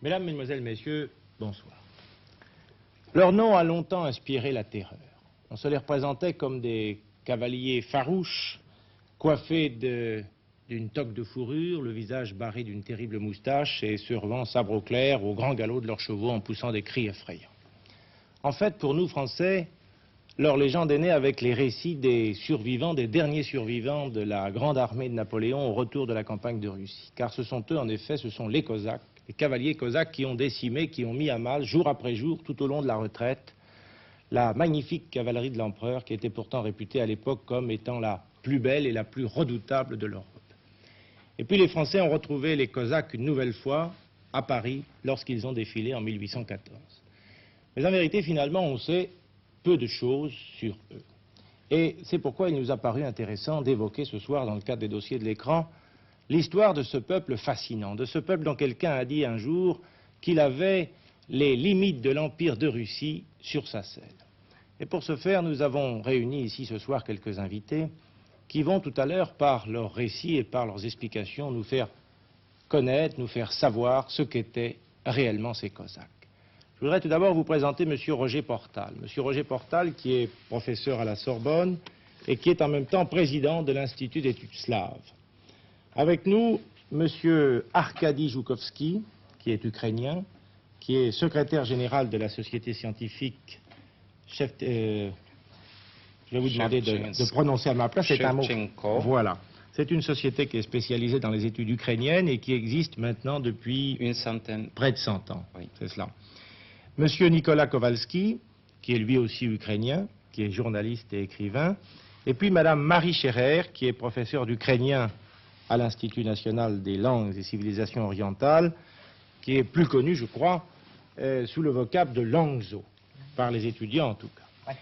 Mesdames, Mesdemoiselles, Messieurs, bonsoir. Leur nom a longtemps inspiré la terreur. On se les représentait comme des cavaliers farouches, coiffés d'une toque de fourrure, le visage barré d'une terrible moustache et survent sabre au clair au grand galop de leurs chevaux en poussant des cris effrayants. En fait, pour nous, Français, leur légende est née avec les récits des survivants, des derniers survivants de la grande armée de Napoléon au retour de la campagne de Russie. Car ce sont eux, en effet, ce sont les Cosaques, les cavaliers cosaques qui ont décimé, qui ont mis à mal, jour après jour, tout au long de la retraite, la magnifique cavalerie de l'empereur, qui était pourtant réputée à l'époque comme étant la plus belle et la plus redoutable de l'Europe. Et puis les Français ont retrouvé les Cosaques une nouvelle fois à Paris, lorsqu'ils ont défilé en 1814. Mais en vérité, finalement, on sait peu de choses sur eux. Et c'est pourquoi il nous a paru intéressant d'évoquer ce soir, dans le cadre des dossiers de l'écran, l'histoire de ce peuple fascinant, de ce peuple dont quelqu'un a dit un jour qu'il avait les limites de l'Empire de Russie sur sa selle. Et pour ce faire, nous avons réuni ici ce soir quelques invités qui vont tout à l'heure, par leurs récits et par leurs explications, nous faire connaître, nous faire savoir ce qu'étaient réellement ces Cosaques. Je voudrais tout d'abord vous présenter M. Roger Portal. M. Roger Portal, qui est professeur à la Sorbonne et qui est en même temps président de l'Institut d'études slaves. Avec nous, M. Arkady Joukovski, qui est ukrainien, qui est secrétaire général de la Société scientifique chef... je vais vous demander de prononcer à ma place, c'est un mot. Voilà. C'est une société qui est spécialisée dans les études ukrainiennes et qui existe maintenant depuis près de 100 ans. Oui. C'est cela. Monsieur Nicolas Kowalski, qui est lui aussi ukrainien, qui est journaliste et écrivain, et puis Madame Marie Scherer, qui est professeure d'ukrainien à l'Institut national des langues et civilisations orientales, qui est plus connue, je crois, sous le vocable de Langzo, par les étudiants en tout cas. Ouais.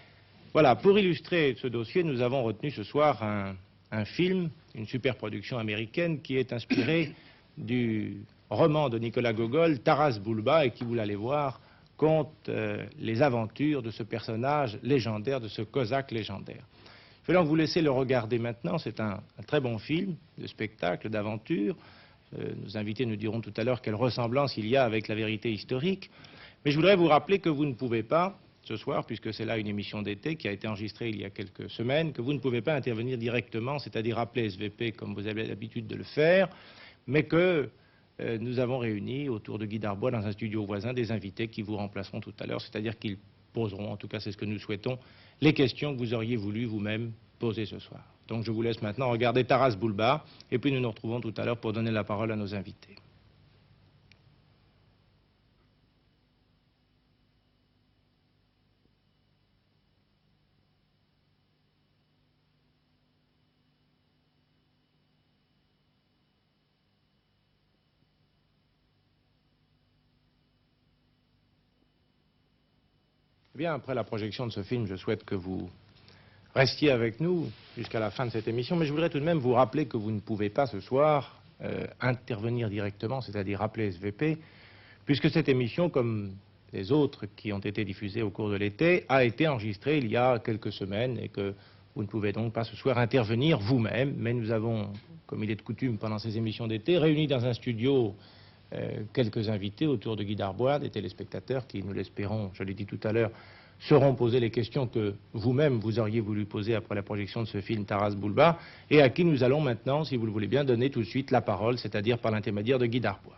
Voilà, pour illustrer ce dossier, nous avons retenu ce soir un film, une superproduction américaine qui est inspiré du roman de Nicolas Gogol, Taras Bulba, et qui, vous l'allez voir, compte les aventures de ce personnage légendaire, de ce cosaque légendaire. Je vais donc vous laisser le regarder maintenant. C'est un très bon film de spectacle, d'aventure. Nos invités nous diront tout à l'heure quelle ressemblance il y a avec la vérité historique. Mais je voudrais vous rappeler que vous ne pouvez pas, ce soir, puisque c'est là une émission d'été qui a été enregistrée il y a quelques semaines, que vous ne pouvez pas intervenir directement, c'est-à-dire appeler SVP comme vous avez l'habitude de le faire, mais que nous avons réuni autour de Guy Darbois dans un studio voisin des invités qui vous remplaceront tout à l'heure, c'est-à-dire qu'ils poseront, en tout cas c'est ce que nous souhaitons, les questions que vous auriez voulu vous-même poser ce soir. Donc je vous laisse maintenant regarder Taras Bulba, et puis nous nous retrouvons tout à l'heure pour donner la parole à nos invités. Bien, après la projection de ce film, je souhaite que vous restiez avec nous jusqu'à la fin de cette émission, mais je voudrais tout de même vous rappeler que vous ne pouvez pas ce soir intervenir directement, c'est-à-dire appeler SVP, puisque cette émission, comme les autres qui ont été diffusées au cours de l'été, a été enregistrée il y a quelques semaines et que vous ne pouvez donc pas ce soir intervenir vous-même, mais nous avons, comme il est de coutume pendant ces émissions d'été, réuni dans un studio quelques invités autour de Guy Darbois, des téléspectateurs qui, nous l'espérons, je l'ai dit tout à l'heure, sauront poser les questions que vous-même vous auriez voulu poser après la projection de ce film Taras Bulba, et à qui nous allons maintenant, si vous le voulez bien, donner tout de suite la parole, c'est-à-dire par l'intermédiaire de Guy Darbois.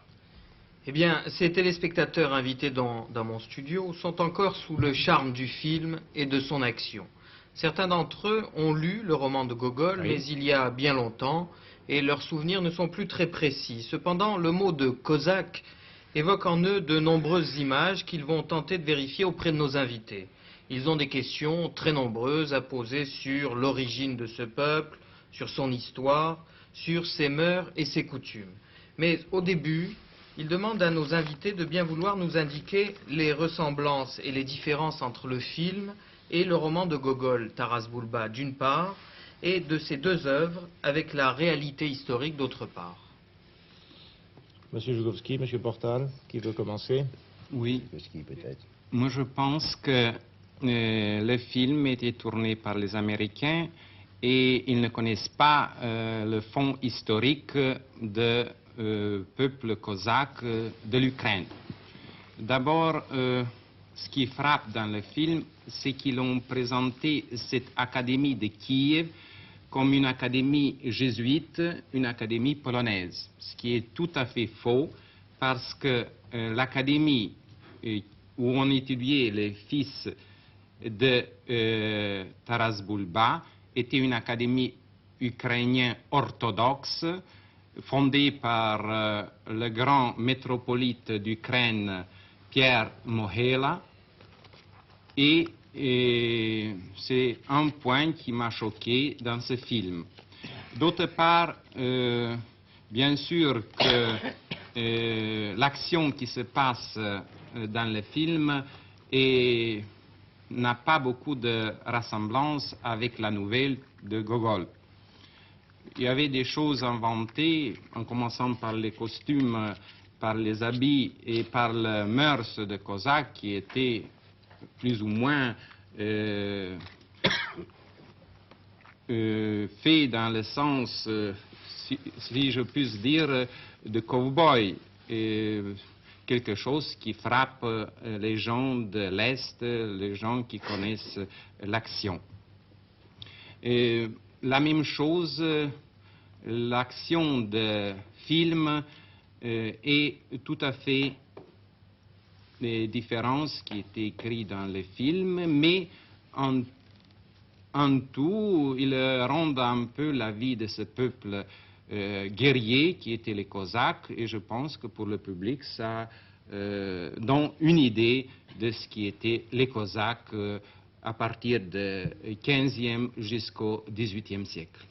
Eh bien, ces téléspectateurs invités dans mon studio sont encore sous le charme du film et de son action. Certains d'entre eux ont lu le roman de Gogol, oui, mais il y a bien longtemps, et leurs souvenirs ne sont plus très précis. Cependant, le mot de cosaque évoque en eux de nombreuses images qu'ils vont tenter de vérifier auprès de nos invités. Ils ont des questions très nombreuses à poser sur l'origine de ce peuple, sur son histoire, sur ses mœurs et ses coutumes. Mais au début, ils demandent à nos invités de bien vouloir nous indiquer les ressemblances et les différences entre le film et le roman de Gogol, Taras Bulba, d'une part, et de ces deux œuvres avec la réalité historique d'autre part. Monsieur Joukovski, Monsieur Portal, qui veut commencer? Oui. Joukovski, peut-être. Moi, je pense que le film a été tourné par les Américains et ils ne connaissent pas le fond historique de peuple cosaque de l'Ukraine. D'abord, ce qui frappe dans le film, c'est qu'ils ont présenté cette académie de Kiev comme une académie jésuite, une académie polonaise, ce qui est tout à fait faux, parce que l'académie où on étudiait les fils de Taras Bulba était une académie ukrainienne orthodoxe, fondée par le grand métropolite d'Ukraine, Pierre Mohela, et c'est un point qui m'a choqué dans ce film. D'autre part, bien sûr que l'action qui se passe dans le film n'a pas beaucoup de ressemblance avec la nouvelle de Gogol. Il y avait des choses inventées, en commençant par les costumes, par les habits et par les mœurs de Cosaques qui étaient plus ou moins fait dans le sens, si je puis dire, de cow-boy, quelque chose qui frappe les gens de l'Est, les gens qui connaissent l'action. La même chose, l'action de film est tout à fait les différences qui étaient écrites dans le film, mais en tout, il rend un peu la vie de ce peuple guerrier qui était les Cosaques, et je pense que pour le public, ça donne une idée de ce qui étaient les Cosaques à partir du XVe jusqu'au XVIIIe siècle.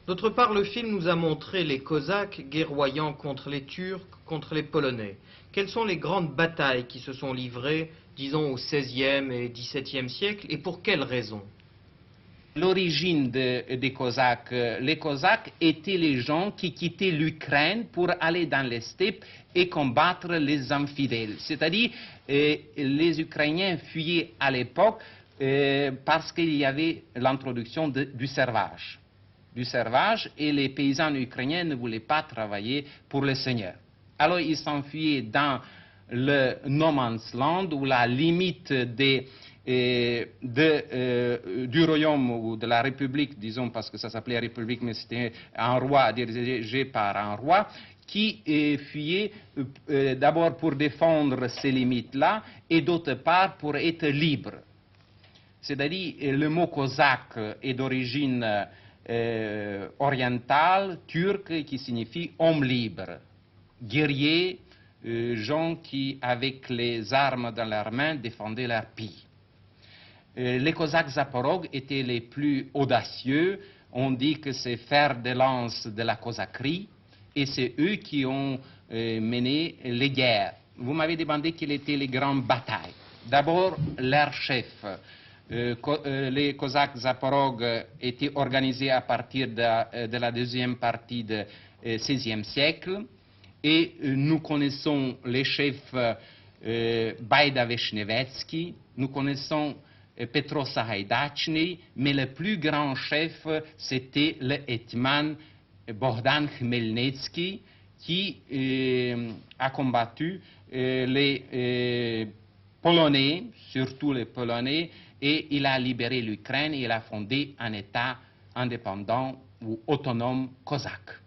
D'autre part, le film nous a montré les Cosaques guerroyant contre les Turcs, contre les Polonais. Quelles sont les grandes batailles qui se sont livrées, disons, au XVIe et XVIIe siècle, et pour quelles raisons? L'origine des Cosaques, les Cosaques étaient les gens qui quittaient l'Ukraine pour aller dans les steppes et combattre les infidèles. C'est-à-dire, les Ukrainiens fuyaient à l'époque parce qu'il y avait l'introduction du servage. Et les paysans ukrainiens ne voulaient pas travailler pour le Seigneur. Alors ils s'enfuyaient dans le no man's land, ou la limite du royaume ou de la République, disons, parce que ça s'appelait République, mais c'était un roi dirigé par un roi, qui fuyait d'abord pour défendre ces limites-là, et d'autre part pour être libre. C'est-à-dire, le mot cosaque est d'origine orientale, turque, qui signifie homme libre, guerrier, gens qui, avec les armes dans leurs mains, défendaient leur pays. Les Cosaques Zaporog étaient les plus audacieux. On dit que c'est fer de lance de la cosaquerie, et c'est eux qui ont mené les guerres. Vous m'avez demandé quelles étaient les grandes batailles. D'abord, leur chef. Les Cosaques Zaporog étaient organisés à partir de la deuxième partie du XVIe siècle, et nous connaissons les chefs Baïda Veshnevetsky, nous connaissons Petro Sahaïdachny, mais le plus grand chef, c'était le hetman Bogdan Khmelnytsky, qui a combattu les Polonais, surtout les Polonais, et il a libéré l'Ukraine et il a fondé un État indépendant ou autonome cosaque.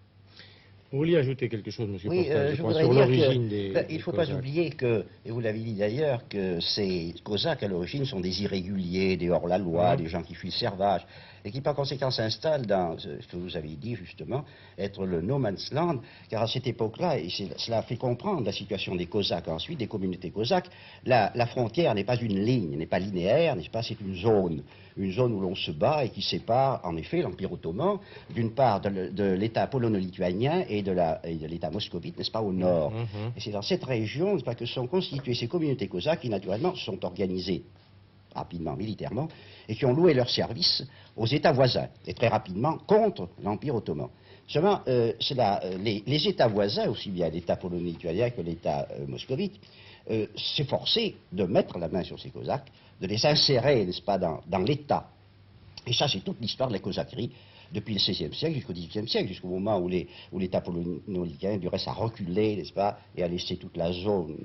Vous vouliez ajouter quelque chose, M. Oui, Postal, je voudrais sur dire l'origine qu'il ne faut Cosaques. pas oublier que, et vous l'avez dit d'ailleurs, que ces Cosaques à l'origine sont des irréguliers, des hors-la-loi, des gens qui fuient le servage, et qui par conséquent s'installent dans ce que vous avez dit justement, être le no man's land, car à cette époque-là, et cela fait comprendre la situation des Cosaques ensuite, des communautés Cosaques, la frontière n'est pas une ligne, n'est pas linéaire, n'est-ce pas, c'est une zone où l'on se bat et qui sépare en effet l'Empire ottoman d'une part de l'État polono-lituanien et de l'État moscovite, n'est-ce pas, au nord. Et c'est dans cette région, n'est-ce pas, que sont constituées ces communautés cosaques qui naturellement sont organisées rapidement militairement et qui ont loué leurs services aux États voisins et très rapidement contre l'Empire ottoman. Seulement, les États voisins, aussi bien l'État polono-lituanien que l'État moscovite, s'efforçaient de mettre la main sur ces Cosaques, de les insérer, n'est-ce pas, dans l'État. Et ça, c'est toute l'histoire de la cosaquerie depuis le XVIe siècle jusqu'au XVIIIe siècle, jusqu'au moment où l'État napoléonien, du reste, a reculé, n'est-ce pas, et a laissé toute la zone,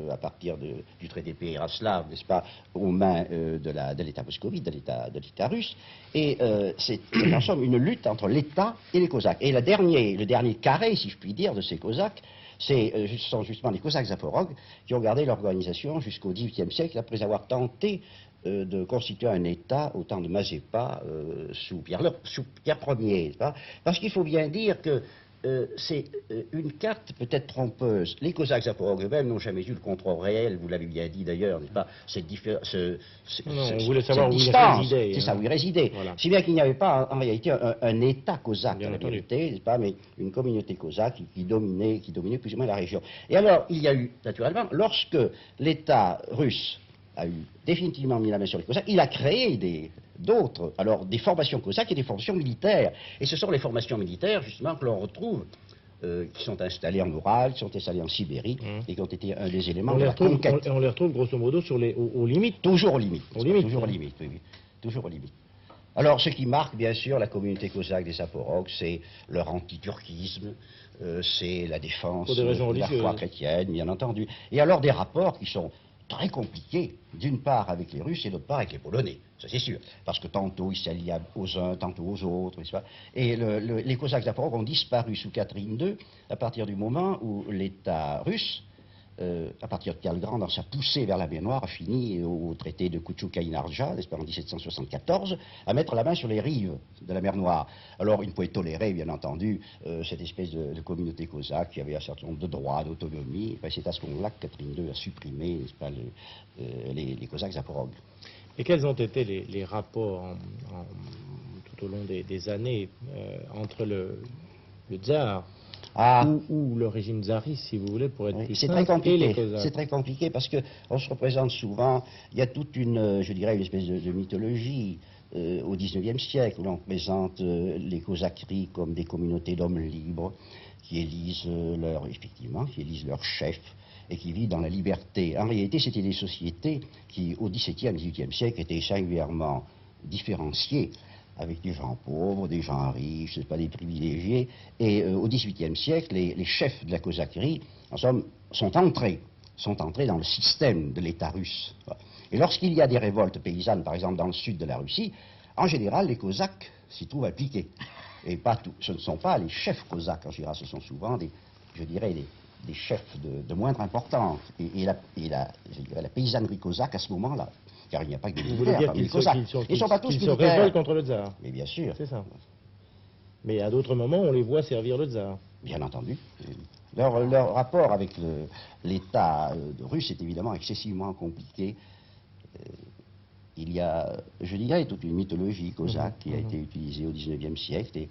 à partir du traité de Péréraslav, n'est-ce pas, aux mains de l'État moscovite, de l'État russe. Et c'est en somme une lutte entre l'État et les Cosaques. Et le dernier carré, si je puis dire, de ces Cosaques, ce sont justement les Cosaques zaporogues qui ont gardé l'organisation jusqu'au XVIIIe siècle, après avoir tenté de constituer un État au temps de Mazeppa sous Pierre Ier. Parce qu'il faut bien dire que c'est une carte peut-être trompeuse. Les Cosaques zaporogues eux-mêmes n'ont jamais eu le contrôle réel, vous l'avez bien dit d'ailleurs, n'est-ce pas, on voulait savoir où ils résidaient. C'est ça, où ils résidaient. Voilà. Si bien qu'il n'y avait pas en réalité un État cosaque, Bien en entendu. vérité, n'est-ce pas, mais une communauté cosaque qui dominait plus ou moins la région. Et alors, il y a eu, naturellement, lorsque l'État russe a eu définitivement mis la main sur les Cosaques, il a créé des formations cosaques et des formations militaires. Et ce sont les formations militaires, justement, que l'on retrouve, qui sont installées en Oural, qui sont installées en Sibérie, et qui ont été un des éléments de la conquête. On les retrouve grosso modo aux limites. Toujours aux limites. Aux limites, Toujours aux hein. limites, oui. Toujours aux limites. Alors, ce qui marque, bien sûr, la communauté cosaque des Zaporogues, c'est leur anti-turquisme, c'est la défense Pour des raisons de la foi religieuses. chrétienne, bien entendu. Et alors, des rapports qui sont très compliqués, d'une part avec les Russes et d'autre part avec les Polonais, ça c'est sûr, parce que tantôt ils s'allient aux uns, tantôt aux autres, n'est-ce pas. Et les Cosaques zaporogues ont disparu sous Catherine II à partir du moment où l'État russe, à partir de Karl le Grand, dans sa poussée vers la mer Noire, a fini au traité de Kuchukka-Inarja, n'est-ce pas, en 1774, à mettre la main sur les rives de la mer Noire. Alors, il ne pouvait tolérer, bien entendu, cette espèce de communauté cosaque qui avait un certain nombre de droits, d'autonomie. Enfin, c'est à ce moment-là que Catherine II a supprimé, n'est-ce pas, les Cosaques zaporogues. Et quels ont été les rapports tout au long des années entre le tsar ou le régime tsariste, si vous voulez, pour être plus c'est simple, très compliqué. et les Cosaques? C'est très compliqué parce qu'on se représente souvent, il y a toute une, je dirais, une espèce de mythologie au XIXe siècle où l'on présente les cosaqueries comme des communautés d'hommes libres qui élisent leur chef et qui vivent dans la liberté. En réalité, c'était des sociétés qui, au XVIIe, XVIIIe siècle, étaient singulièrement différenciées, avec des gens pauvres, des gens riches, c'est pas des privilégiés. Et au XVIIIe siècle, les chefs de la cosaquerie, en somme, sont entrés dans le système de l'État russe. Et lorsqu'il y a des révoltes paysannes, par exemple dans le sud de la Russie, en général, les Cosaques s'y trouvent impliqués. Et pas tout, ce ne sont pas les chefs cosaques, en général, ce sont souvent des chefs de moindre importance. Et la paysannerie cosaque à ce moment-là, car il n'y a pas que des Vous voulez militaires dire parmi les qu'ils Cosaques. Ils ne sont pas tous se militaires. révoltent contre le tsar? Mais bien sûr. C'est ça. Mais à d'autres moments, on les voit servir le tsar. Bien entendu. Leur rapport avec l'État russe est évidemment excessivement compliqué. Il y a, je dirais, toute une mythologie cosaque qui a été utilisée au XIXe siècle et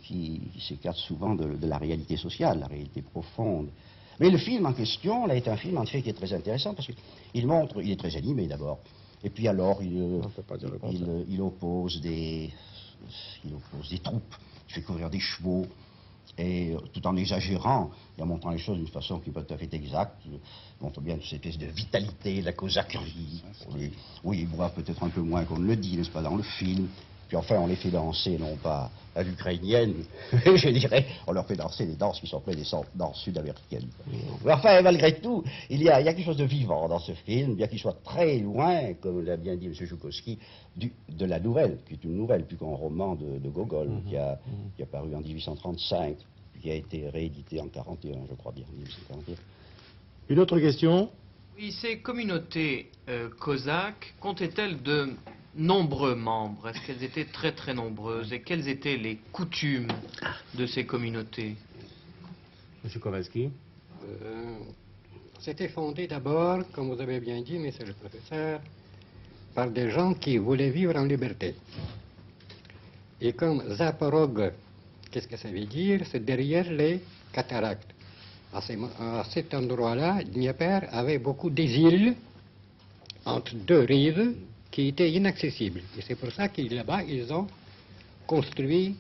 qui s'écarte souvent de la réalité sociale, la réalité profonde. Mais le film en question, là, est un film en fait qui est très intéressant parce qu'il montre, il est très animé d'abord, et puis alors il oppose des troupes, il fait courir des chevaux, et tout en exagérant, et en montrant les choses d'une façon qui n'est pas tout à fait exacte, il montre bien cette espèce de vitalité, la cosaquerie. Oui, il boit peut-être un peu moins qu'on ne le dit, n'est-ce pas, dans le film. Puis enfin, on les fait danser, non pas à l'ukrainienne, je dirais, on leur fait danser des danses qui sont des danses sud-américaines. Mais enfin, malgré tout, il y a quelque chose de vivant dans ce film, bien qu'il soit très loin, comme l'a bien dit M. Joukovski, de la nouvelle, qui est une nouvelle, plus qu'un roman de Gogol, qui a paru en 1835, qui a été réédité en 1941, je crois bien, 1841. Une autre question? Oui, ces communautés cosaques comptaient-elles de nombreux membres? Est-ce qu'elles étaient très très nombreuses? Et quelles étaient les coutumes de ces communautés? Monsieur Kowalski? C'était fondé d'abord, comme vous avez bien dit, monsieur le professeur, par des gens qui voulaient vivre en liberté. Et comme Zaporog, qu'est-ce que ça veut dire? C'est derrière les cataractes. À cet endroit-là, Dnieper avait beaucoup d'îles entre deux rives qui étaient inaccessibles. Et c'est pour ça que là-bas, ils ont construit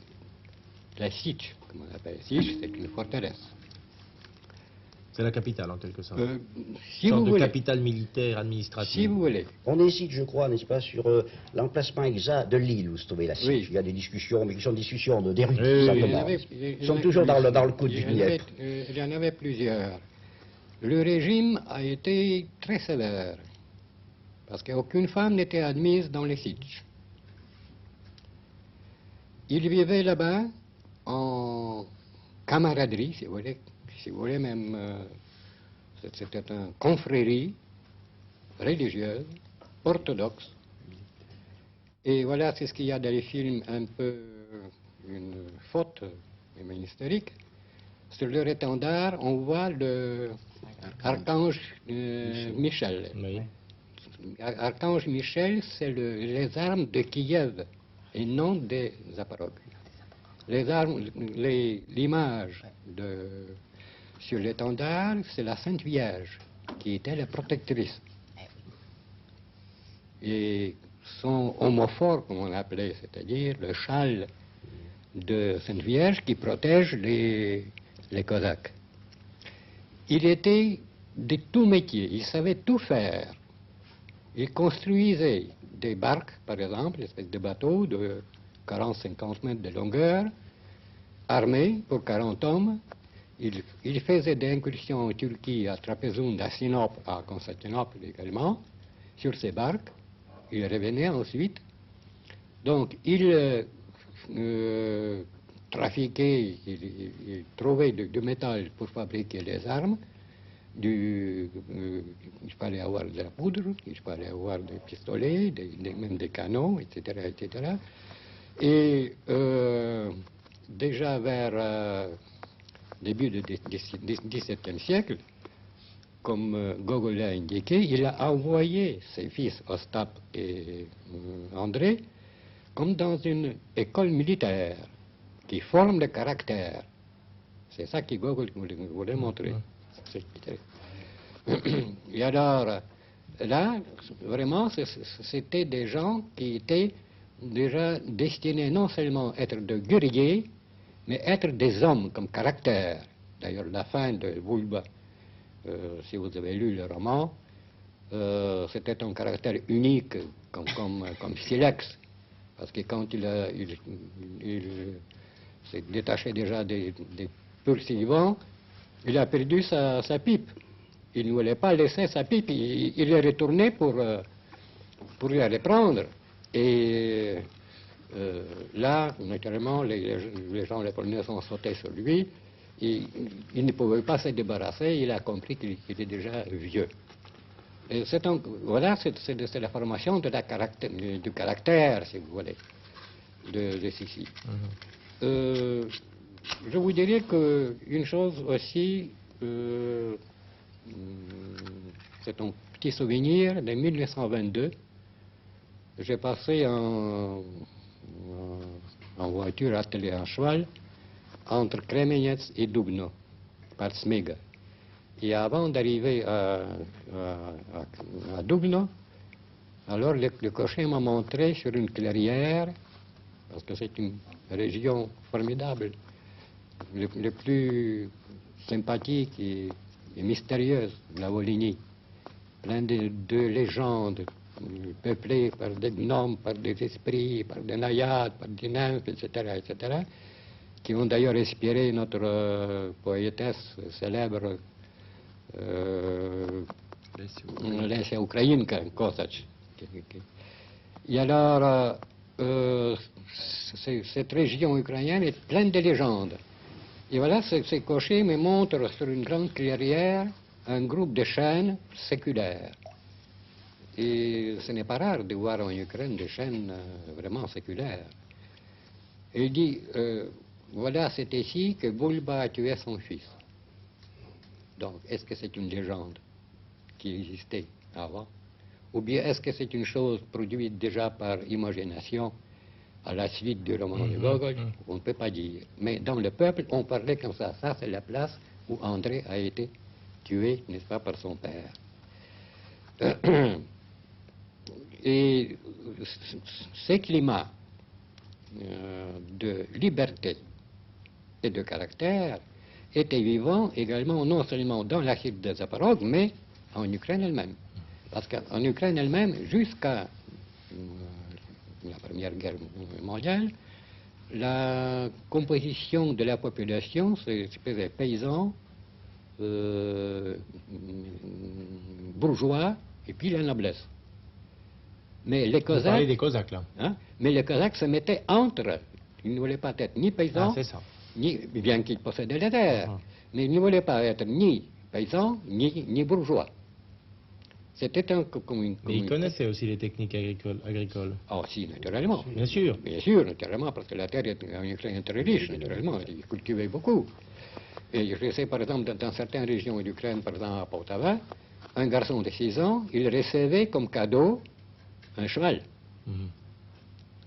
la Sich, comme on appelle. Sich, c'est une forteresse. C'est la capitale, en quelque sorte. Si Une sorte vous de voulez. capitale militaire, administrative. Si vous voulez. On hésite, je crois, n'est-ce pas, sur l'emplacement exact de l'île où se trouvait la Siege. Oui. Il y a des discussions, mais qui sont des discussions d'érudits, Oui, oui, simplement. Ils sont toujours dans le coup du Dniepr. Il y en avait plusieurs. Le régime a été très sévère, parce qu'aucune femme n'était admise dans les Sitges. Ils vivaient là-bas en camaraderie, si vous voulez même, c'était une confrérie religieuse, orthodoxe. Et voilà, c'est ce qu'il y a dans les films, un peu une faute ministérique. Sur leur étendard, on voit le archange Michel. Oui. Archange Michel, c'est les armes de Kiev et non des Zaporogues. L'image sur l'étendard, c'est la Sainte Vierge, qui était la protectrice. Et son homophore, comme on l'appelait, c'est-à-dire le châle de Sainte Vierge qui protège les Cosaques. Il était de tout métier, il savait tout faire. Il construisait des barques, par exemple, des espèces de bateaux de 40-50 mètres de longueur, armés pour 40 hommes. Il faisait des incursions en Turquie, à Trapézunde, à Sinope, à Constantinople également, sur ces barques. Il revenait ensuite. Donc, il trafiquait, il trouvait du métal pour fabriquer les armes. Il fallait avoir de la poudre, il fallait avoir des pistolets, même des canons, etc. etc. Et déjà vers début du XVIIe siècle, comme Gogol l'a indiqué, il a envoyé ses fils Ostap et André comme dans une école militaire qui forme le caractère. C'est ça que Gogol voulait montrer. Et alors, là, vraiment, c'était des gens qui étaient déjà destinés non seulement à être de guerriers, mais être des hommes comme caractère. D'ailleurs, la fin de Vulba, si vous avez lu le roman, c'était un caractère unique comme Silex, parce que quand il s'est détaché déjà des poursuivants, il a perdu sa pipe. Il ne voulait pas laisser sa pipe, il est retourné pour la reprendre. Et là, naturellement, les gens, les Polonais sont sautés sur lui. Il ne pouvait pas se débarrasser, il a compris qu'il était déjà vieux. Et voilà, c'est la formation du caractère, si vous voulez, de Sissi. Je vous dirais qu'une chose aussi, c'est un petit souvenir de 1922. J'ai passé en voiture attelée à cheval entre Kremenets et Dubno, par Smega. Et avant d'arriver à Dubno, alors le cocher m'a montré sur une clairière, parce que c'est une région formidable, le plus sympathique et mystérieuse de la Volhynie, plein de légendes, peuplées par des gnomes, par des esprits, par des naïades, par des nymphes, etc., etc., qui ont d'ailleurs inspiré notre poétesse célèbre Lesia Ukrainka, Kosac. Et alors, cette région ukrainienne est pleine de légendes. Et voilà, ces cochers me montrent sur une grande clairière un groupe de chênes séculaires. Et ce n'est pas rare de voir en Ukraine des chênes vraiment séculaires. Et il dit, voilà, c'est ici que Vulba a tué son fils. Donc, est-ce que c'est une légende qui existait avant? Ou bien est-ce que c'est une chose produite déjà par imagination à la suite du roman de Gogol? On ne peut pas dire. Mais dans le peuple, on parlait comme ça. Ça, c'est la place où André a été tué, n'est-ce pas, par son père. Et ces climats de liberté et de caractère étaient vivants également, non seulement dans la site de Zaporog, mais en Ukraine elle-même. Parce qu'en Ukraine elle-même, jusqu'à la Première Guerre mondiale, la composition de la population, c'est paysans, bourgeois et puis la noblesse. Mais les Vous parlez Cosaques, des Cosaques, là. mais les Cosaques se mettaient entre. Ils ne voulaient pas être ni paysans, C'est ça. bien qu'ils possédaient les terres, mais ils ne voulaient pas être ni paysans ni bourgeois. C'était comme une... Mais ils connaissaient aussi les techniques agricoles. Ah si, naturellement. Bien sûr. Bien sûr, naturellement, parce que la terre en Ukraine est très riche, naturellement. Ils cultivaient beaucoup. Et je sais, par exemple, dans certaines régions d'Ukraine, par exemple à Poltava, un garçon de 6 ans, il recevait comme cadeau un cheval.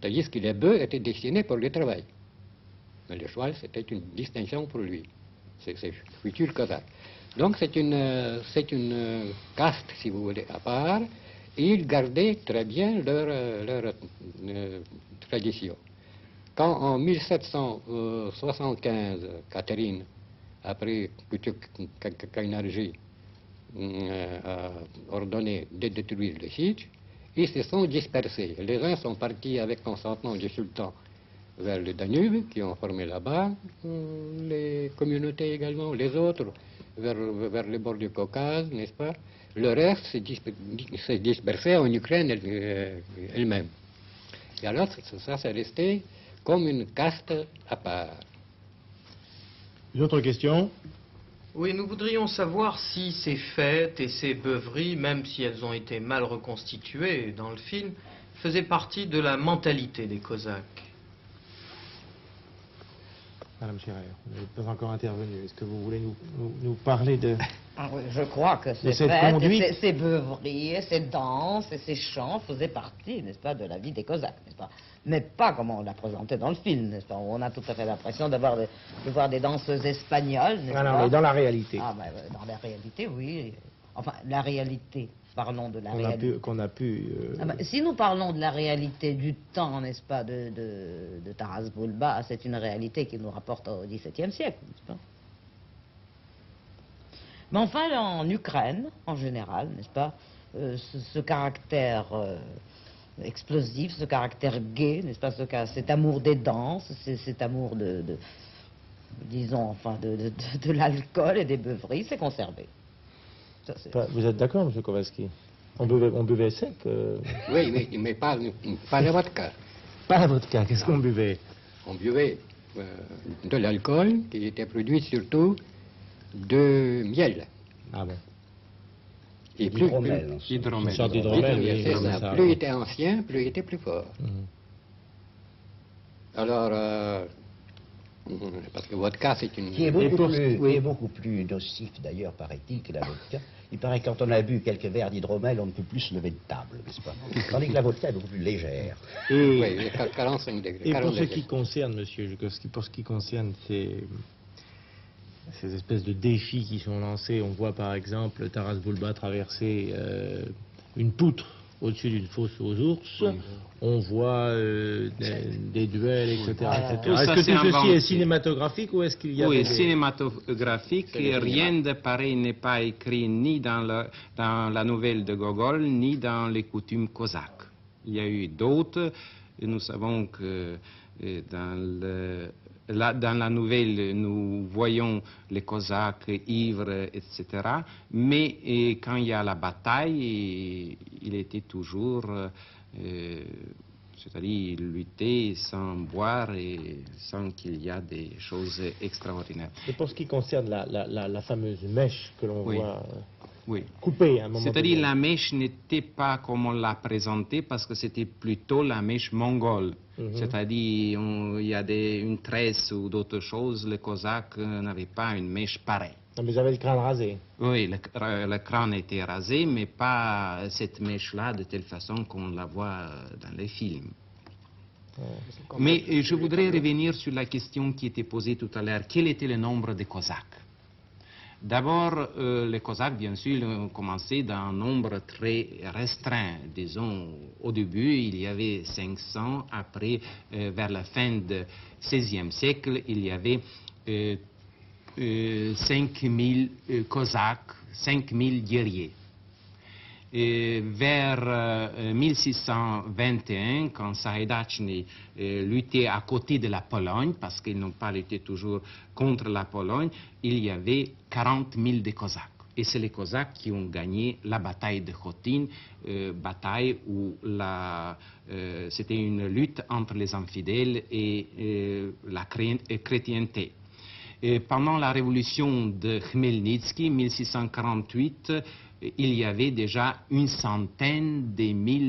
Tandis que les bœufs étaient destinés pour le travail. Mais le cheval, c'était une distinction pour lui. C'est futur cosaque. Donc c'est une caste, si vous voulez, à part, et ils gardaient très bien leur tradition. Quand en 1775, Catherine, après qu'Énergie a ordonné de détruire le site, ils se sont dispersés. Les uns sont partis avec consentement du sultan vers le Danube, qui ont formé là-bas les communautés également, les autres vers les bords du Caucase, n'est-ce pas? Le reste s'est dispersé en Ukraine elle-même. Et alors, ça s'est resté comme une caste à part. Une autre question? Oui, nous voudrions savoir si ces fêtes et ces beuveries, même si elles ont été mal reconstituées dans le film, faisaient partie de la mentalité des Cosaques. Madame Scherer, vous n'êtes pas encore intervenue. Est-ce que vous voulez nous parler de... Oui, je crois que ces cette fêtes, conduite. ces beuveries, et ces danses et ces chants faisaient partie, n'est-ce pas, de la vie des Cosaques, n'est-ce pas? Mais pas comme on l'a présenté dans le film, n'est-ce pas? On a tout à fait l'impression de voir des danseuses espagnoles, n'est-ce Ah non, pas? mais dans la réalité. Ah, ben, dans la réalité, oui. Enfin, la réalité. Parlons de la réalité. Qu'on a pu... Ah ben, si nous parlons de la réalité du temps, n'est-ce pas, de Taras Bulba, c'est une réalité qui nous rapporte au XVIIe siècle, n'est-ce pas? Mais enfin, en Ukraine, en général, n'est-ce pas, ce caractère explosif, ce caractère gai, n'est-ce pas, cet amour des danses, cet amour disons, enfin, de l'alcool et des beuveries, c'est conservé. Ça, Vous êtes d'accord, M. Kowalski? On buvait sec Oui, mais pas la vodka. Pas la vodka, qu'est-ce qu'on buvait? On buvait de l'alcool qui était produit surtout de miel. Ah bon. Et D'hydromel. Une sorte d'hydromel, oui, c'est comme ça. ça. Plus il était ancien, plus il était plus fort. Alors, parce que vodka, c'est une... Qui est beaucoup plus nocif d'ailleurs, paraît-il, que la vodka. Il paraît que quand on a bu quelques verres d'hydromel, on ne peut plus se lever de table, n'est-ce pas? Tandis que la vodka est beaucoup plus légère. Et, Oui, 45 degrés. et 40 pour ce degrés. qui concerne, monsieur Joukovski, pour ce qui concerne ces espèces de défis qui sont lancés, on voit par exemple Taras Bulba traverser une poutre au-dessus d'une fosse aux ours, on voit des duels, etc. Tout Est-ce ça, que c'est tout ceci inventé. est cinématographique ou est-ce qu'il y a Oui, des... cinématographique, et rien de pareil n'est pas écrit ni dans la nouvelle de Gogol, ni dans les coutumes cosaques. Il y a eu d'autres, et nous savons que dans la nouvelle, nous voyons les Cosaques ivres, etc. Mais quand il y a la bataille, il était toujours... c'est-à-dire lutter sans boire et sans qu'il y ait des choses extraordinaires. Et pour ce qui concerne la fameuse mèche que l'on Oui. voit Oui. coupée à un moment C'est-à-dire donné. la mèche n'était pas comme on l'a présentée parce que c'était plutôt la mèche mongole. C'est-à-dire il y a une tresse ou d'autres choses, les Cosaques n'avaient pas une mèche pareille. Non, mais j'avais le crâne rasé. Oui, le crâne était rasé, mais pas cette mèche-là de telle façon qu'on la voit dans les films. Mais je voudrais revenir sur la question qui était posée tout à l'heure. Quel était le nombre de Cosaques? D'abord, les Cosaques, bien sûr, ont commencé d'un nombre très restreint. Disons, au début, il y avait 500. Après, vers la fin du XVIe siècle, il y avait 5000 Cosaques, 5000 guerriers. Et vers 1621, quand Sahaïdatchny luttait à côté de la Pologne, parce qu'ils n'ont pas lutté toujours contre la Pologne, il y avait 40 000 de Cosaques. Et c'est les Cosaques qui ont gagné la bataille de Khotyn, bataille où c'était une lutte entre les infidèles et la chrétienté. Et pendant la révolution de Khmelnytsky, 1648, il y avait déjà 100 000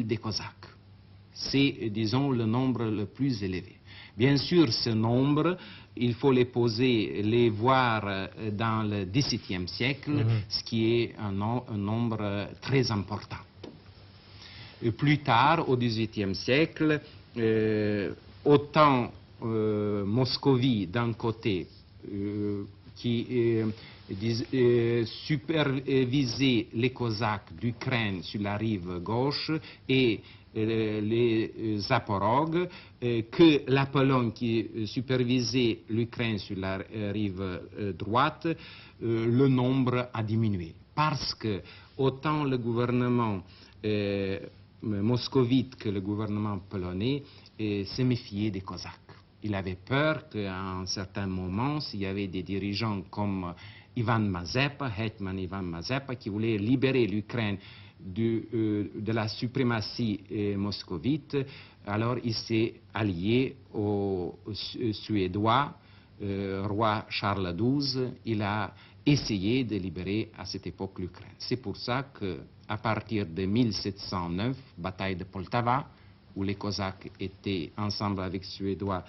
de Cosaques. C'est, disons, le nombre le plus élevé. Bien sûr, ce nombre, il faut les voir dans le XVIIe siècle, ce qui est un nombre très important. Et plus tard, au XVIIIe siècle, autant Moscovie d'un côté, qui supervisait les Cosaques d'Ukraine sur la rive gauche et les Zaporogues, que la Pologne qui supervisait l'Ukraine sur la rive droite, le nombre a diminué. Parce que autant le gouvernement moscovite que le gouvernement polonais se méfiait des Cosaques. Il avait peur qu'à un certain moment, s'il y avait des dirigeants comme Ivan Mazepa, Hetman Ivan Mazepa, qui voulait libérer l'Ukraine de la suprématie moscovite, alors il s'est allié aux Suédois, roi Charles XII, il a essayé de libérer à cette époque l'Ukraine. C'est pour ça qu'à partir de 1709, bataille de Poltava, où les Cosaques étaient ensemble avec les Suédois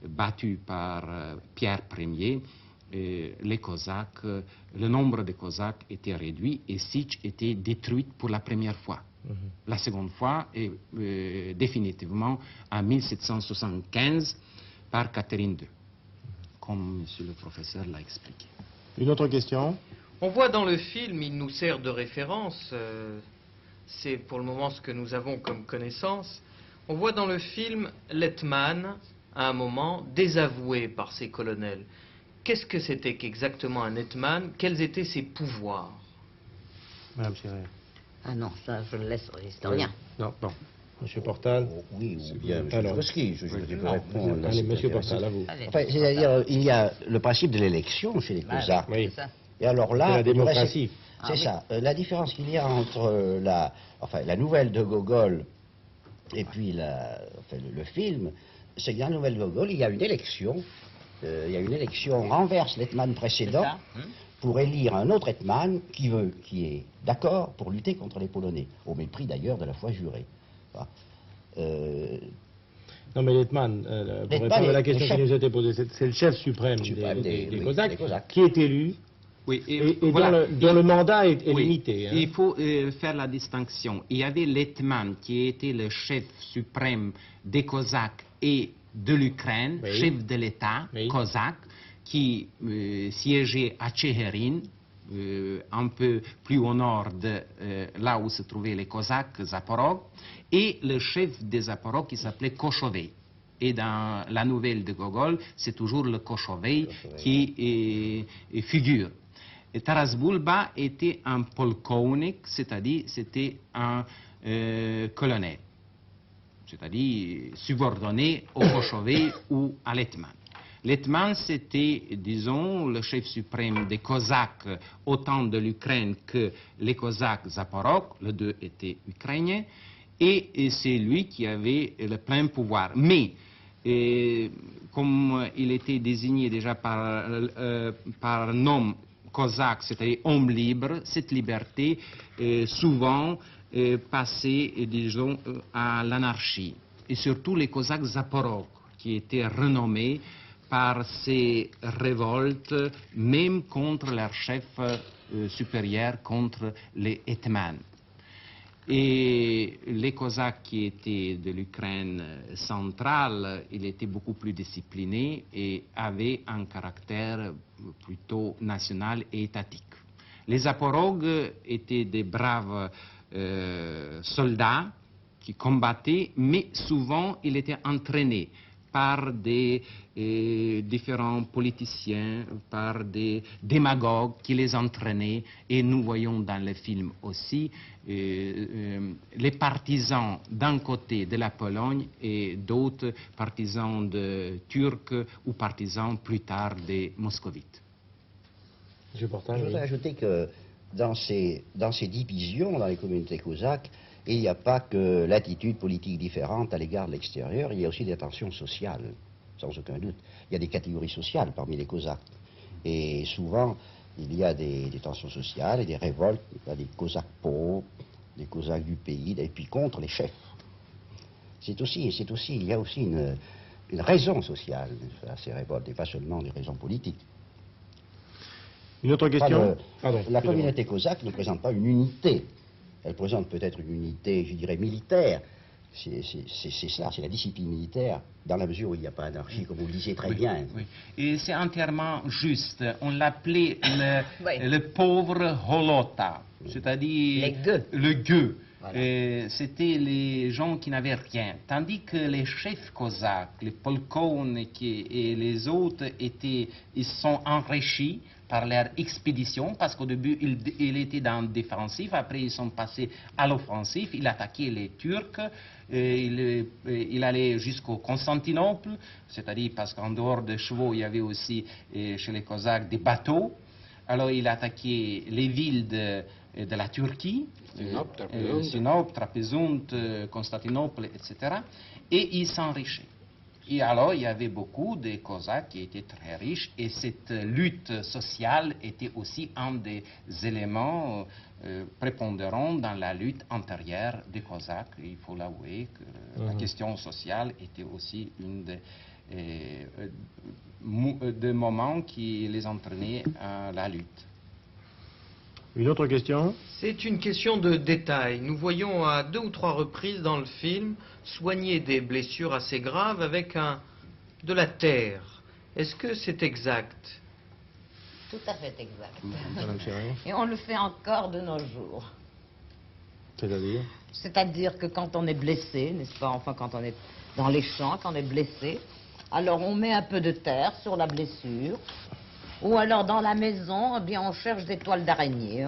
battus par Pierre Ier, les Cosaques, le nombre de Cosaques était réduit et Sich était détruite pour la première fois. La seconde fois, définitivement, en 1775, par Catherine II, comme monsieur le professeur l'a expliqué. Une autre question? On voit dans le film, il nous sert de référence, c'est pour le moment ce que nous avons comme connaissance, on voit dans le film l'Hetman, à un moment, désavoué par ses colonels. Qu'est-ce que c'était qu'exactement un Hetman? Quels étaient ses pouvoirs? Madame Siré. Ah non, ça, je le laisse aux historiens. Non, bon. Monsieur Portal. Oui, ou bien M. Alors. Trotsky, je peux répondre. là, Allez, c'est monsieur intéressant. Portal, à vous. Allez. Enfin, c'est-à-dire, il y a le principe de l'élection chez les Cosaques. Oui. C'est ça. Et alors là, C'est la il y aurait- démocratie. C'est Ah, ça. La différence qu'il y a entre la nouvelle de Gogol et puis le film, c'est que dans la nouvelle de Gogol, il y a une élection. Il y a une élection, on renverse l'Hetman précédent ça, pour élire un autre Hetman qui est d'accord pour lutter contre les Polonais, au mépris d'ailleurs de la foi jurée. Voilà. Non, mais l'Hetman, pour L'Hetman répondre à la est question le chef- qui nous a été posée, c'est le chef suprême des oui, Cosaques, des Cosaques. qui est élu Oui, et voilà. dont le mandat est Oui, limité. Hein. il faut faire la distinction. Il y avait l'Hetman qui était le chef suprême des Cosaques et de l'Ukraine, Oui. chef de l'État Oui. cosaque, qui siégeait à Tchéhérin, un peu plus au nord de là où se trouvaient les Cosaques, Zaporog, et le chef des Zaporog qui s'appelait Kochowey. Et dans la nouvelle de Gogol, c'est toujours le Kochowey qui figure. Et Taras Bulba était un polkovnik, c'est-à-dire c'était un colonel, c'est-à-dire subordonné au Kochowey ou à l'Hetman. L'Hetman, c'était, disons, le chef suprême des Cosaques, autant de l'Ukraine que les Cosaques Zaporog, les deux étaient ukrainiens, et c'est lui qui avait le plein pouvoir. Mais, comme il était désigné déjà par nom cosaque, c'est-à-dire homme libre, cette liberté souvent passait, disons, à l'anarchie. Et surtout les Cosaques Zaporog, qui étaient renommés par ces révoltes, même contre leur chef supérieur, contre les Hetman. Et les Cosaques qui étaient de l'Ukraine centrale, ils étaient beaucoup plus disciplinés et avaient un caractère plutôt national et étatique. Les Zaporogues étaient des braves soldats qui combattaient, mais souvent ils étaient entraînés par des différents politiciens, par des démagogues qui les entraînaient. Et nous voyons dans le film aussi les partisans d'un côté de la Pologne et d'autres partisans de Turcs ou partisans plus tard des Moscovites. Je voudrais ajouter que dans ces divisions dans les communautés cosaques, il n'y a pas que l'attitude politique différente à l'égard de l'extérieur, il y a aussi des tensions sociales, sans aucun doute. Il y a des catégories sociales parmi les Cosaques. Et souvent, il y a des tensions sociales et des révoltes. Il y a des Cosaques pauvres, des Cosaques du pays, et puis contre les chefs. Il y a aussi une raison sociale à ces révoltes, et pas seulement des raisons politiques. Une autre question? La communauté cosaque ne présente pas une unité. Elle présente peut-être une unité, je dirais, militaire. C'est cela, c'est la discipline militaire, dans la mesure où il n'y a pas d'anarchie, comme vous le disiez très bien. Oui. Et c'est entièrement juste. On l'appelait le pauvre Holota, c'est-à-dire le gueux. Voilà. C'était les gens qui n'avaient rien. Tandis que les chefs cosaques, les Polkon et les autres, ils sont enrichis par leur expédition, parce qu'au début, ils étaient dans le défensif, après ils sont passés à l'offensif, ils attaquaient les Turcs, il allait jusqu'au Constantinople, c'est-à-dire parce qu'en dehors des chevaux, il y avait aussi chez les Cosaques des bateaux. Alors il attaquait les villes de la Turquie, Sinope, Trapézunt, Constantinople, etc. Et il s'enrichait. Et alors, il y avait beaucoup de Cosaques qui étaient très riches, et cette lutte sociale était aussi un des éléments prépondérants dans la lutte antérieure des Cosaques. Il faut l'avouer que la question sociale était aussi une des moments qui les entraînait à la lutte. Une autre question? C'est une question de détail. Nous voyons à 2 ou 3 reprises dans le film soigner des blessures assez graves avec de la terre. Est-ce que c'est exact? Tout à fait exact. Et on le fait encore de nos jours. C'est-à-dire? C'est-à-dire que quand on est blessé, n'est-ce pas, enfin quand on est dans les champs, quand on est blessé, alors on met un peu de terre sur la blessure. Ou alors dans la maison, eh bien, on cherche des toiles d'araignée.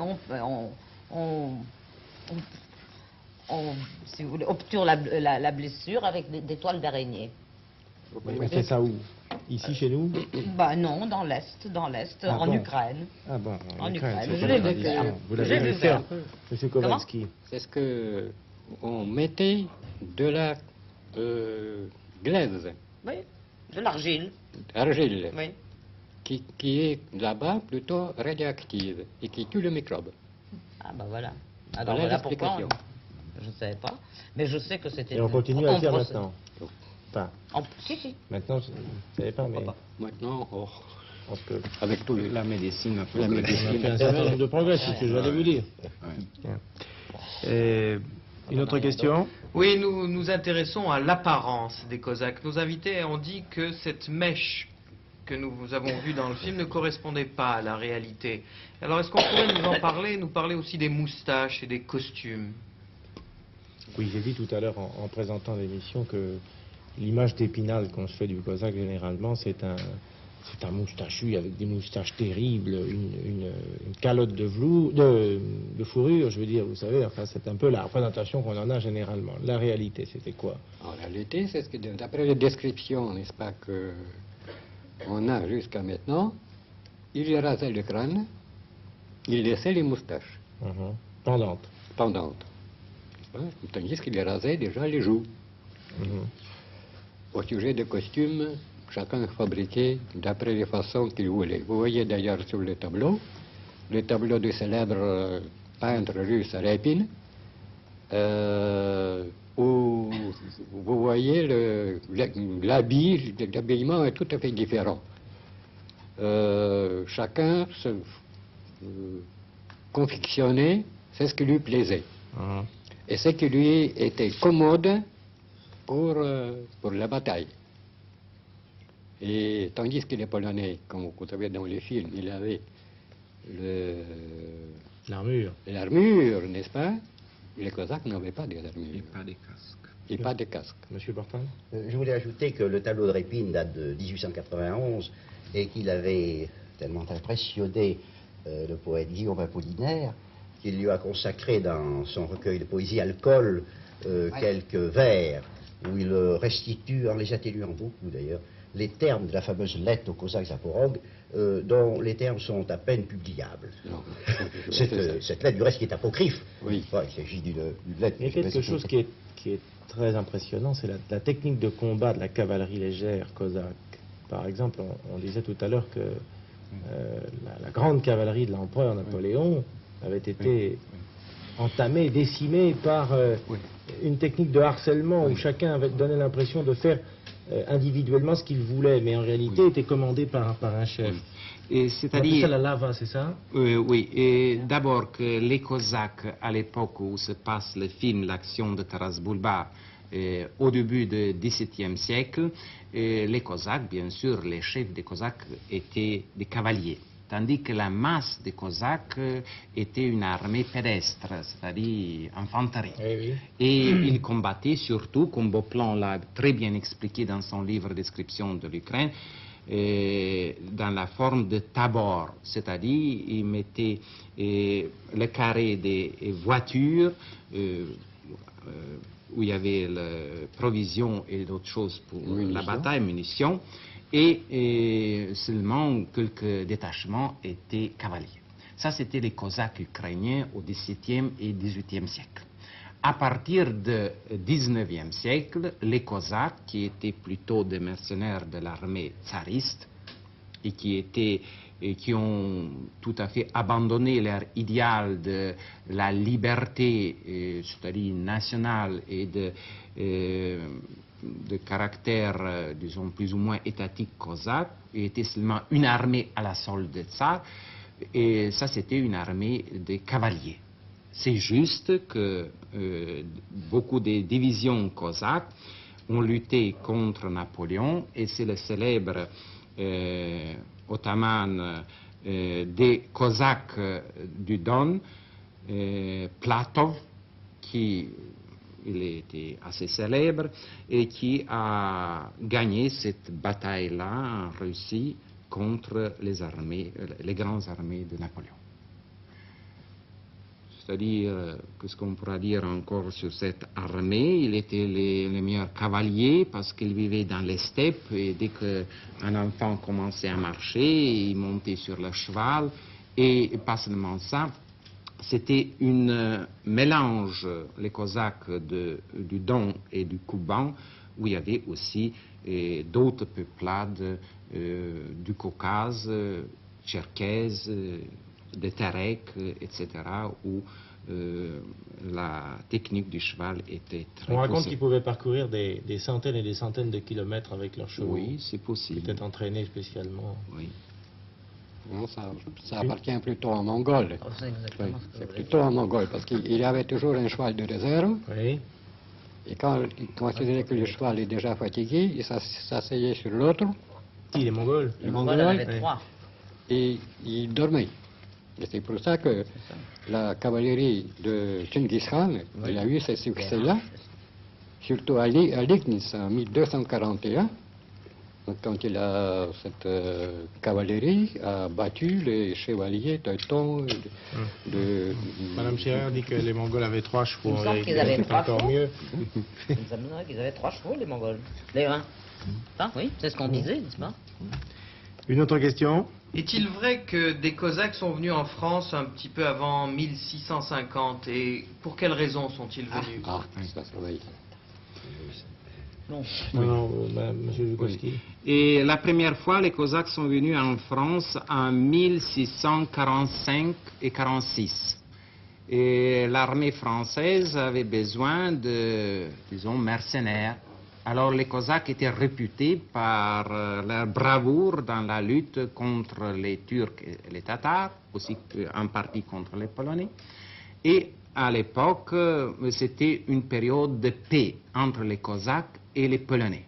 Si vous voulez, obture la blessure avec des toiles d'araignée. On fait ça où? Ici, chez nous? Bah non, dans l'Est, Ah, en bon. Ukraine. Ah bon, En Ukraine. c'est Je pas l'ai la vu faire. tradition. Vous l'avez vu faire, M. Kowalski? C'est ce que on mettait de la glaise, Oui, de l'argile. argile, Oui. qui est là-bas plutôt radioactive et qui tue le microbe. Ah bah voilà. Alors voilà pourquoi. Je ne savais pas. Mais je sais que c'était... Et on continue à le faire procède. maintenant? Enfin, Si. maintenant, je ne savais pas, mais... Maintenant, on peut... avec tout La médecine a On a fait un certain nombre de progrès, c'est ce que j'allais vous dire. Une autre question? Oui, nous nous intéressons à l'apparence des Cosaques. Nos invités ont dit que cette mèche que nous avons vue dans le film ne correspondait pas à la réalité. Alors est-ce qu'on pourrait nous en parler, nous parler aussi des moustaches et des costumes? Oui, j'ai dit tout à l'heure en présentant l'émission que l'image d'Épinal qu'on se fait du Cosaque généralement, c'est un moustachu avec des moustaches terribles, une calotte de velours, de fourrure, je veux dire, vous savez, enfin c'est un peu la représentation qu'on en a généralement. La réalité, c'était quoi? En réalité, c'est ce que, d'après les descriptions, n'est-ce pas, que on a jusqu'à maintenant, il rasait le crâne, il laissait les moustaches Pendantes. Tandis qu'il rasait déjà les joues. Au sujet des costumes, chacun fabriquait d'après les façons qu'il voulait. Vous voyez d'ailleurs sur le tableau du célèbre peintre russe Repin, où vous voyez l'habillement est tout à fait différent. Chacun se confectionnait, c'est ce qui lui plaisait. Et ce qui lui était commode pour la bataille. Et tandis que les Polonais, comme vous savez dans les films, il avait l'armure, l'armure, n'est-ce pas? Les Cosaques n'avaient pas des armures. Et pas des casques. Et pas de casques. Monsieur Bortin? Je voulais ajouter que le tableau de Répine date de 1891 et qu'il avait tellement impressionné le poète Guillaume Apollinaire qu'il lui a consacré dans son recueil de poésie Alcool quelques vers où il restitue, en les atténuant beaucoup d'ailleurs, les termes de la fameuse lettre aux Cosaques Zaporogues, dont les termes sont à peine publiables. Cette lettre, du reste, qui est apocryphe. Oui. Enfin, il s'agit d'une lettre. Il y a quelque chose qui est très impressionnant, c'est la technique de combat de la cavalerie légère cosaque. Par exemple, on disait tout à l'heure que la grande cavalerie de l'empereur Napoléon avait été entamée, décimée par une technique de harcèlement où chacun avait donné l'impression de faire individuellement ce qu'il voulait, mais en réalité était commandé par un chef. C'est-à-dire ça la lava, c'est ça? Oui, et d'abord que les Cosaques, à l'époque où se passe le film L'action de Taras Bulba, au début du XVIIe siècle, les Cosaques, bien sûr, les chefs des Cosaques étaient des cavaliers, tandis que la masse des Cosaques était une armée pédestre, c'est-à-dire infanterie. Oui. Et ils combattaient surtout, comme Beauplan l'a très bien expliqué dans son livre Description de l'Ukraine, dans la forme de tabord, c'est-à-dire ils mettaient le carré des voitures où il y avait la provision et d'autres choses pour la bataille, munitions, et seulement quelques détachements étaient cavaliers. Ça, c'était les Cosaques ukrainiens au XVIIe et XVIIIe siècle. À partir du XIXe siècle, les Cosaques, qui étaient plutôt des mercenaires de l'armée tsariste et qui ont tout à fait abandonné leur idéal de la liberté, c'est-à-dire nationale et de caractère, disons, plus ou moins étatique cosaque, étaient seulement une armée à la solde de tsar, et ça c'était une armée de cavaliers. C'est juste que beaucoup de divisions cosaques ont lutté contre Napoléon, et c'est le célèbre ottoman des Cosaques du Don, Platov, qui il était assez célèbre et qui a gagné cette bataille-là en Russie contre les grandes armées de Napoléon. C'est-à-dire, qu'est-ce qu'on pourra dire encore sur cette armée? Il était les meilleurs cavaliers parce qu'il vivait dans les steppes, et dès qu'un enfant commençait à marcher, il montait sur le cheval, et pas seulement ça, c'était un mélange, les Cosaques du Don et du Kouban, où il y avait aussi d'autres peuplades du Caucase, tcherkèses, des Tereks, etc., où la technique du cheval était très On raconte qu'ils pouvaient parcourir des centaines et des centaines de kilomètres avec leurs chevaux. Oui, c'est possible. Peut-être entraînés spécialement. Oui. Non, ça appartient plutôt aux Mongols. Oh, c'est exactement ce que C'est vous voulez plutôt aux Mongols, parce qu'il y avait toujours un cheval de réserve, Oui. et quand il considérait que le cheval est déjà fatigué, il s'asseyait sur l'autre, Qui, les Mongols? Les Mongols avaient oui. 3. et il dormait. Et c'est pour ça que la cavalerie de Genghis Khan, elle a eu ce succès-là, surtout à Liegnitz en 1241, donc quand cette cavalerie a battu les chevaliers teutons Madame Scherer dit que les Mongols avaient 3 chevaux. Il me En semble qu'ils réalité, avaient c'est 3 encore chevaux. mieux. Il me semble qu'ils avaient 3 chevaux, les Mongols. Les 1. Ah oui, c'est ce qu'on disait, n'est-ce pas? Une autre question? Est-il vrai que des Cosaques sont venus en France un petit peu avant 1650, et pour quelles raisons sont-ils venus? Ah, ça oui. Non. Non, monsieur Zhukovsky. Et la première fois, les Cosaques sont venus en France en 1645 et 46. Et l'armée française avait besoin de, disons, mercenaires. Alors les Cosaques étaient réputés par leur bravoure dans la lutte contre les Turcs et les Tatars, aussi en partie contre les Polonais. Et à l'époque, c'était une période de paix entre les Cosaques et les Polonais.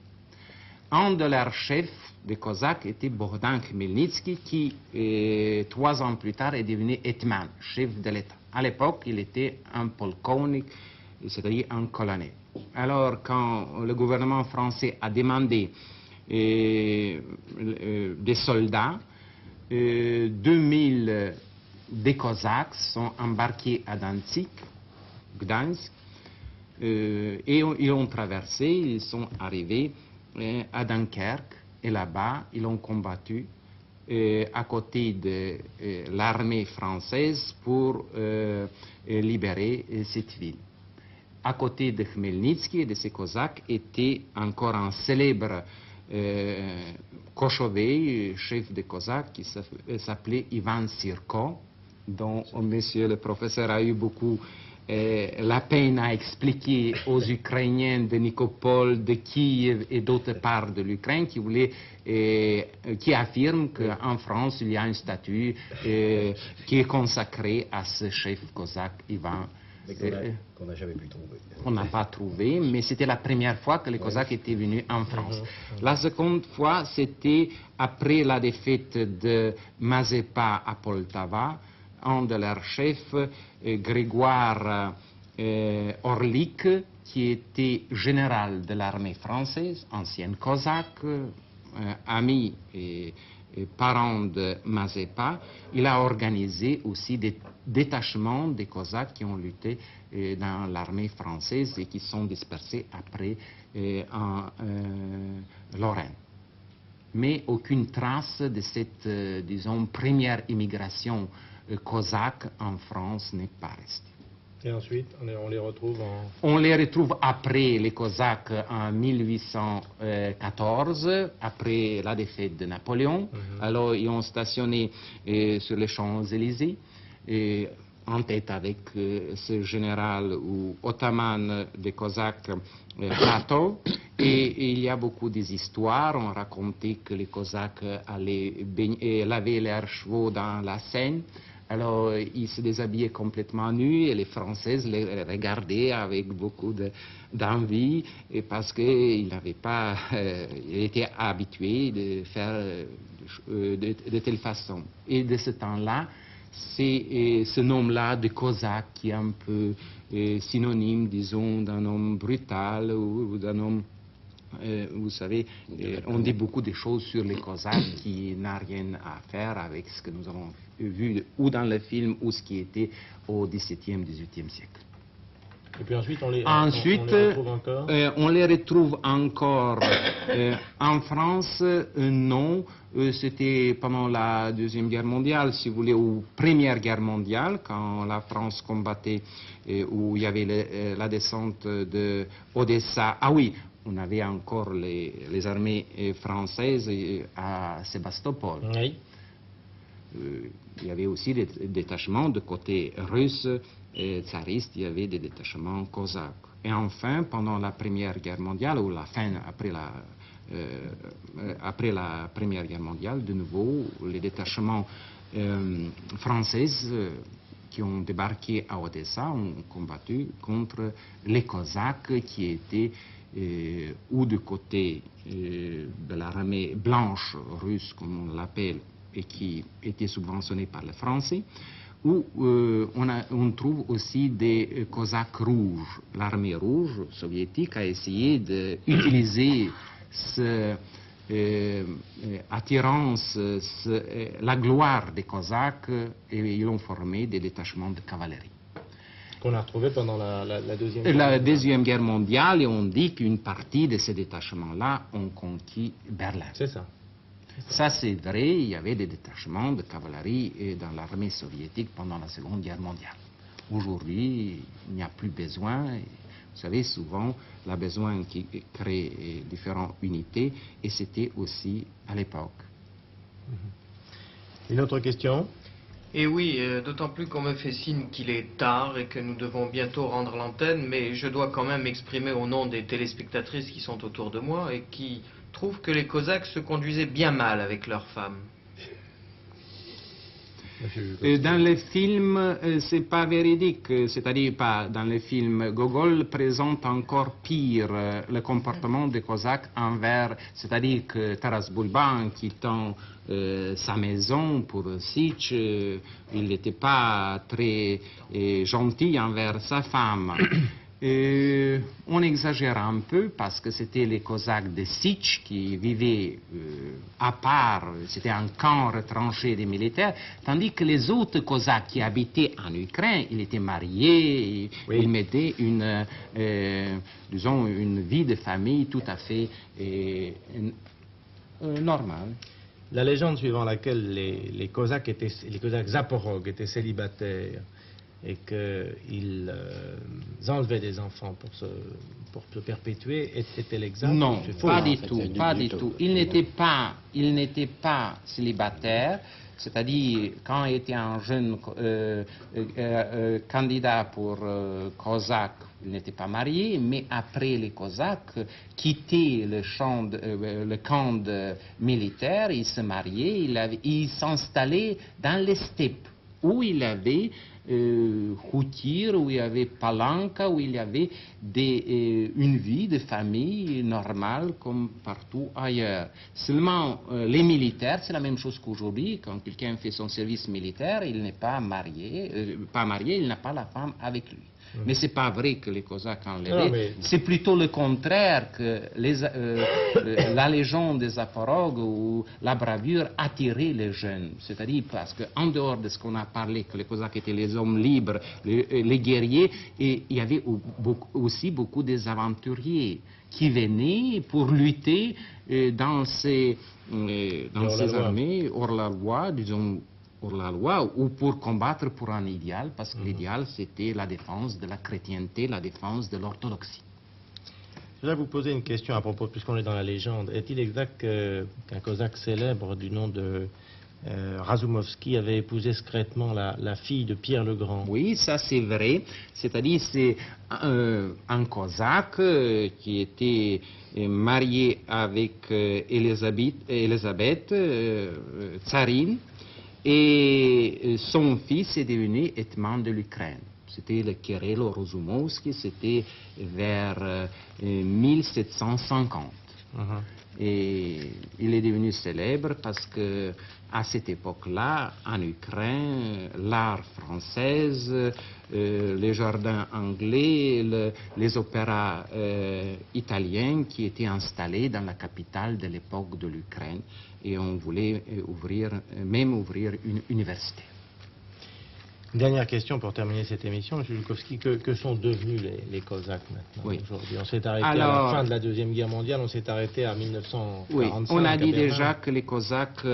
Un de leurs chefs, des Cosaques était Bogdan Khmelnytsky, qui 3 ans plus tard est devenu hetman, chef de l'État. À l'époque, il était un polkovnik, c'est-à-dire un colonel. Alors, quand le gouvernement français a demandé des soldats, 2000 des Cosaques sont embarqués à Danzig, Gdansk, et ils ont traversé, ils sont arrivés à Dunkerque, et là-bas, ils ont combattu à côté de l'armée française pour libérer cette ville. À côté de Khmelnytsky et de ses Cosaques était encore un célèbre Kochové, chef de Cosaques, qui s'appelait Ivan Sirko, dont monsieur le professeur a eu beaucoup la peine à expliquer aux Ukrainiens de Nikopol, de Kiev et d'autres parts de l'Ukraine qui affirment qu'en France il y a une statue qui est consacrée à ce chef cosaque Ivan. Qu'on n'a jamais pu trouver. On n'a pas trouvé, mais c'était la première fois que les Cosaques étaient venus en France. La seconde fois, c'était après la défaite de Mazepa à Poltava. Un de leurs chefs, Grégoire Orlik, qui était général de l'armée française, ancien cosaque, ami et parent de Mazepa, il a organisé aussi des détachements des cosaques qui ont lutté dans l'armée française et qui sont dispersés après en Lorraine. Mais aucune trace de cette, disons, première immigration cosaques en France n'est pas restée. Et ensuite, on les retrouve en... On les retrouve après les Cosaques en 1814, après la défaite de Napoléon. Alors, ils ont stationné sur les Champs-Élysées, en tête avec ce général ou ottoman des Cosaques, Plateau. Et il y a beaucoup d'histoires. On racontait que les Cosaques allaient laver leurs chevaux dans la Seine. Alors, ils se déshabillaient complètement nus et les Françaises les regardaient avec beaucoup d'envie parce qu'ils n'avaient pas, ils étaient habitués de faire de telle façon. Et de ce temps-là, c'est ce nom-là de Cosaque qui est un peu synonyme, disons, d'un homme brutal ou d'un homme... vous savez, on dit beaucoup de choses sur les Cosaques qui n'ont rien à faire avec ce que nous avons vu ou dans le film ou ce qui était au XVIIe, XVIIIe siècle. Et puis ensuite, on les retrouve encore on les retrouve encore en France, non. C'était pendant la Deuxième Guerre mondiale, si vous voulez, ou Première Guerre mondiale, quand la France combattait, où il y avait la descente de Odessa. Ah oui, on avait encore les armées françaises à Sébastopol. Oui. Il y avait aussi des détachements de côté russe et tsariste, il y avait des détachements cosaques. Et enfin, pendant la Première Guerre mondiale, ou la fin, après la Première Guerre mondiale, de nouveau, les détachements français qui ont débarqué à Odessa ont combattu contre les Cosaques qui étaient ou du côté de l'armée blanche russe, comme on l'appelle, et qui était subventionnée par les Français, où on trouve aussi des Cosaques rouges. L'armée rouge soviétique a essayé d'utiliser cette attirance, la gloire des Cosaques, et ils ont formé des détachements de cavalerie. Qu'on a retrouvé pendant la Deuxième Guerre mondiale. La Deuxième Guerre mondiale, et on dit qu'une partie de ces détachements-là ont conquis Berlin. C'est ça. Ça, c'est vrai, il y avait des détachements de cavalerie dans l'armée soviétique pendant la Seconde Guerre mondiale. Aujourd'hui, il n'y a plus besoin. Vous savez, souvent, il y a besoin qui crée différentes unités, et c'était aussi à l'époque. Une autre question? Et oui, d'autant plus qu'on me fait signe qu'il est tard et que nous devons bientôt rendre l'antenne, mais je dois quand même m'exprimer au nom des téléspectatrices qui sont autour de moi et qui trouvent que les Cosaques se conduisaient bien mal avec leurs femmes. Dans le film, c'est pas véridique, c'est-à-dire pas dans le film. Gogol présente encore pire le comportement des Cosaques envers, c'est-à-dire que Taras Bulba, en quittant sa maison pour Sich, il n'était pas très gentil envers sa femme. On exagère un peu parce que c'était les Cosaques de Sich qui vivaient à part, c'était un camp retranché des militaires, tandis que les autres Cosaques qui habitaient en Ukraine, ils étaient mariés, ils mettaient disons, une vie de famille tout à fait normale. La légende suivant laquelle les Cosaques Zaporog étaient célibataires et qu'ils enlevaient des enfants pour se perpétuer, était exact? Non, faux, pas en du fait. tout, pas du tout. Il n'était pas célibataire, c'est-à-dire quand il était un jeune candidat pour Cosaque, il n'était pas marié, mais après les Cosaques quittaient le camp militaire, il se mariait, il s'installait dans les steppes où il avait Khoutir, où il y avait Palanka, où il y avait une vie de famille normale comme partout ailleurs. Seulement, les militaires, c'est la même chose qu'aujourd'hui. Quand quelqu'un fait son service militaire, il n'est pas marié, il n'a pas la femme avec lui. Mais c'est pas vrai que les Cosaques enlevaient. C'est plutôt le contraire, que la légende des Zaporog ou la bravure attirait les jeunes. C'est-à-dire parce qu'en dehors de ce qu'on a parlé, que les Cosaques étaient les hommes libres, les guerriers, et il y avait aussi beaucoup des aventuriers qui venaient pour lutter dans ces armées hors la loi, disons, pour la loi ou pour combattre pour un idéal, parce que l'idéal c'était la défense de la chrétienté, la défense de l'orthodoxie. Je voudrais vous poser une question à propos, puisqu'on est dans la légende. Est-il exact qu'un Cosaque célèbre du nom de Razumovski avait épousé secrètement la fille de Pierre le Grand? Oui, ça c'est vrai. C'est-à-dire c'est un Cosaque qui était marié avec Élisabeth tsarine, et son fils est devenu hetman de l'Ukraine. C'était le Kirilo Razumovski, c'était vers 1750. Et il est devenu célèbre parce que à cette époque-là, en Ukraine, l'art français, les jardins anglais, les opéras italiens qui étaient installés dans la capitale de l'époque de l'Ukraine, et on voulait même ouvrir une université. Une dernière question pour terminer cette émission, M. Zhukovski. Que sont devenus les Cosaques maintenant, aujourd'hui? On s'est arrêté à la fin de la Deuxième Guerre mondiale, on s'est arrêté à 1945. Oui, on a dit déjà que les Cosaques,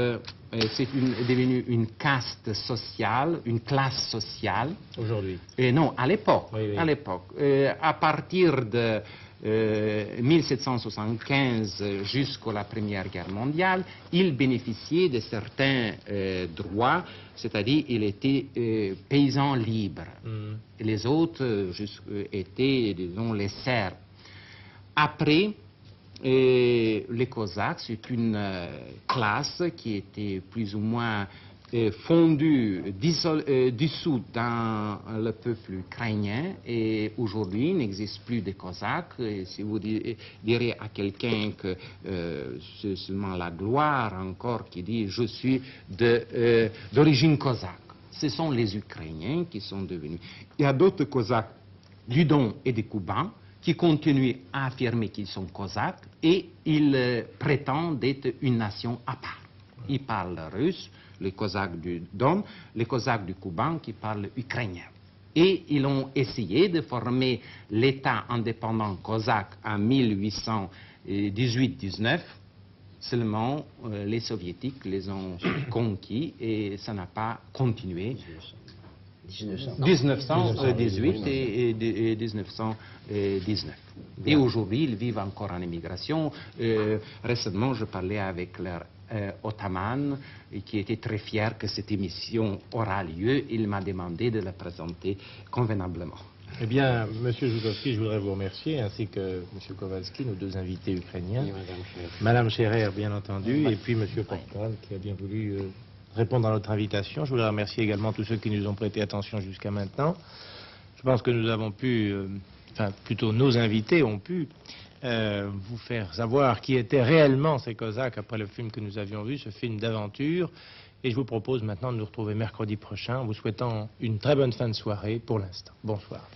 c'est devenu une caste sociale, une classe sociale. Aujourd'hui? Non, à l'époque. Oui. À l'époque. À partir de 1775 jusqu'à la Première Guerre mondiale, il bénéficiait de certains droits, c'est-à-dire il était paysan libre. Les autres étaient, disons, les serfs. Après, les Cosaques, c'est une classe qui était plus ou moins fondue, dissoute dans le peuple ukrainien, et aujourd'hui il n'existe plus de Cosaques. Et si vous direz à quelqu'un que c'est seulement la gloire encore qui dit je suis d'origine cosaque, ce sont les Ukrainiens qui sont devenus. Il y a d'autres Cosaques du Don et des Cubains qui continuent à affirmer qu'ils sont Cosaques et ils prétendent être une nation à part. Ils parlent russe, les Cosaques du Don, les Cosaques du Cuban qui parlent ukrainien. Et ils ont essayé de former l'État indépendant cosaque en 1818-19. Seulement, les Soviétiques les ont conquis et ça n'a pas continué. 1918 et 1919. Et aujourd'hui, ils vivent encore en émigration. Récemment, je parlais avec leur ottoman qui était très fier que cette émission aura lieu. Il m'a demandé de la présenter convenablement. Eh bien, M. Zhukovski, je voudrais vous remercier, ainsi que M. Kowalski, nos deux invités ukrainiens. Et Madame Scherer, bien entendu, et puis M. Portal, qui a bien voulu répondre à notre invitation. Je voudrais remercier également tous ceux qui nous ont prêté attention jusqu'à maintenant. Je pense que nous avons pu, enfin plutôt nos invités ont pu vous faire savoir qui étaient réellement ces Cosaques après le film que nous avions vu, ce film d'aventure. Et je vous propose maintenant de nous retrouver mercredi prochain en vous souhaitant une très bonne fin de soirée pour l'instant. Bonsoir.